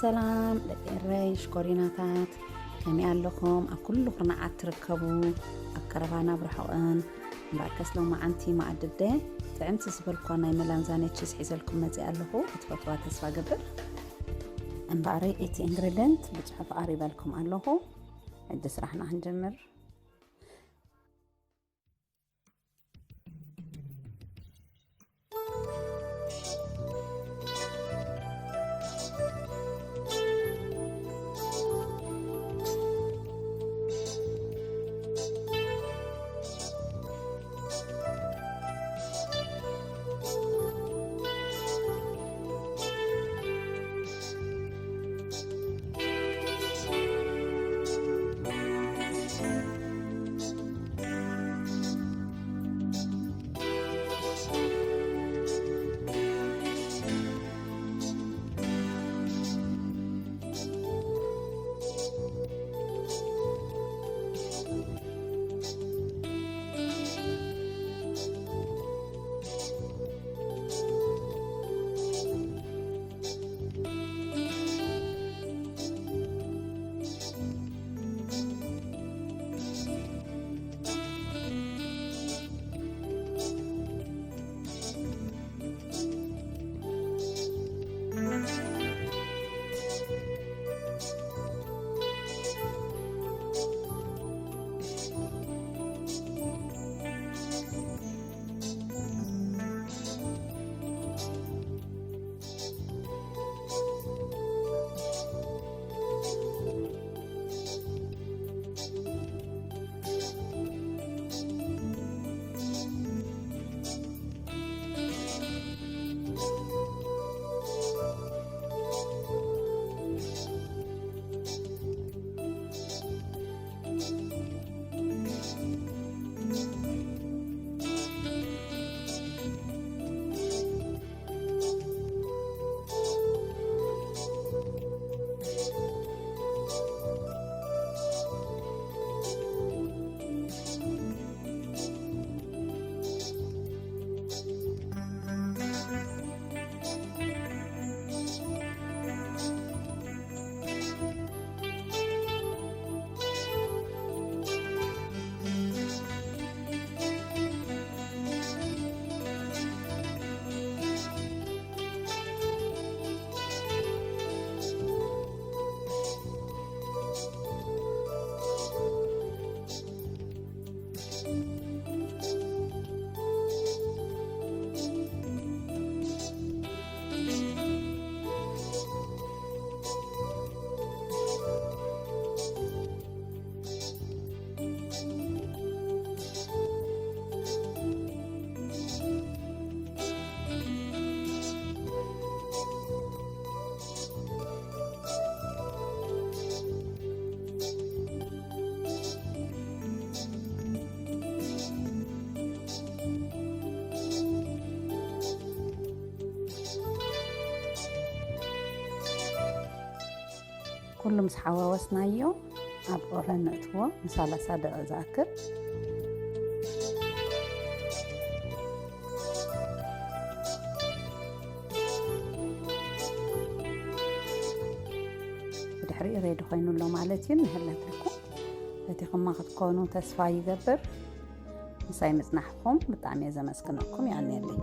سلام لقيري شكوريناتات كمي اللهم أكل خناعات تركبوا أقربانا برحقن بعكس لو ما عنتي ما عدده تعمت سبلكم أنا ملان زانيت شيء حيزلكم مزي اللهو بتفتوات تسفى قبل أن بعري إتي إنغريدنت بتحف قاري بالكم اللهو عدس رحنا هنجمر كل مس حواوسنايو اب اوفن نتو مسالسا دقه زاكر ድሕሪ ረይድ ኮይኑሎ ማለት እዩ ንህለተኩም በቲኹም ክትኮኑ ተስፋ ይገብር ምሳይ ምጽናሕኩም ብጣዕሚ ዘመስግነኩም ያኔልኝ